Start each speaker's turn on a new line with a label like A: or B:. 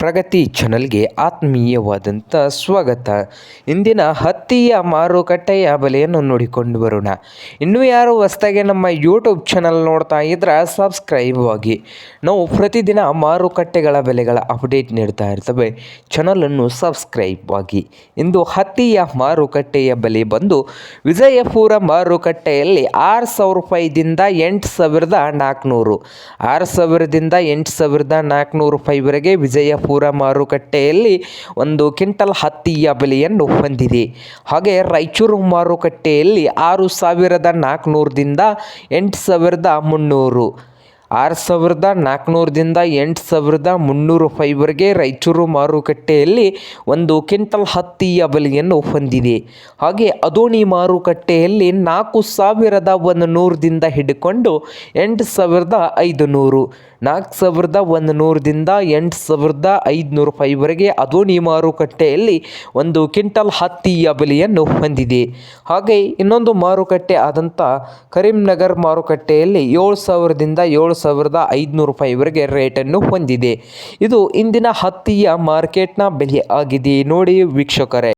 A: ಪ್ರಗತಿ ಚಾನಲ್ಗೆ ಆತ್ಮೀಯವಾದಂಥ ಸ್ವಾಗತ. ಇಂದಿನ ಹತ್ತಿಯ ಮಾರುಕಟ್ಟೆಯ ಬೆಲೆಯನ್ನು ನೋಡಿಕೊಂಡು ಬರೋಣ. ಇನ್ನೂ ಯಾರು ಹೊಸದಾಗಿ ನಮ್ಮ ಯೂಟ್ಯೂಬ್ ಚಾನಲ್ ನೋಡ್ತಾ ಇದ್ರೆ ಸಬ್ಸ್ಕ್ರೈಬ್ ಆಗಿ. ನಾವು ಪ್ರತಿದಿನ ಮಾರುಕಟ್ಟೆಗಳ ಬೆಲೆಗಳ ಅಪ್ಡೇಟ್ ನೀಡ್ತಾ ಇರ್ತವೆ. ಚಾನಲನ್ನು ಸಬ್ಸ್ಕ್ರೈಬ್ ಆಗಿ. ಇಂದು ಹತ್ತಿಯ ಮಾರುಕಟ್ಟೆಯ ಬೆಲೆ ಬಂದು ವಿಜಯಪುರ ಮಾರುಕಟ್ಟೆಯಲ್ಲಿ 6,000 ರೂಪಾಯಿದಿಂದ 8,400, 6,000ದಿಂದ 8,400 ರೂಪಾಯಿವರೆಗೆ ವಿಜಯಪುರ ಮಾರುಕಟ್ಟೆಯಲ್ಲಿ ಒಂದು ಕ್ವಿಂಟಲ್ ಹತ್ತಿಯ ಬೆಲೆಯನ್ನು ಹೊಂದಿದೆ. ಹಾಗೆ ರಾಯಚೂರು ಮಾರುಕಟ್ಟೆಯಲ್ಲಿ 6,400ದಿಂದ 8,300, 6,400ದಿಂದ 8,300 ರೂಪಾಯಿವರೆಗೆ ರಾಯಚೂರು ಮಾರುಕಟ್ಟೆಯಲ್ಲಿ ಒಂದು ಕ್ವಿಂಟಲ್ ಹತ್ತಿಯ ಬೆಲೆಯನ್ನು ಹೊಂದಿದೆ. ಹಾಗೆ ಅದೋನಿ ಮಾರುಕಟ್ಟೆಯಲ್ಲಿ 4,100ದಿಂದ ಹಿಡ್ಕೊಂಡು 8,500, 4,100ದಿಂದ 8,500 ರೂಪಾಯಿವರೆಗೆ ಅದೋನಿ ಮಾರುಕಟ್ಟೆಯಲ್ಲಿ ಒಂದು ಕ್ವಿಂಟಲ್ ಹತ್ತಿಯ ಬೆಲೆಯನ್ನು ಹೊಂದಿದೆ. ಹಾಗೆ ಇನ್ನೊಂದು ಮಾರುಕಟ್ಟೆ ಆದಂಥ ಕರೀಂನಗರ್ ಮಾರುಕಟ್ಟೆಯಲ್ಲಿ 7,000ದಿಂದ 7,500 ರೂಪಾಯಿವರೆಗೆ ರೇಟನ್ನು ಹೊಂದಿದೆ. ಇದು ಇಂದಿನ ಹತ್ತಿಯ ಮಾರ್ಕೆಟ್ನ ಬೆಲೆ ಆಗಿದೆ ನೋಡಿ ವೀಕ್ಷಕರೇ.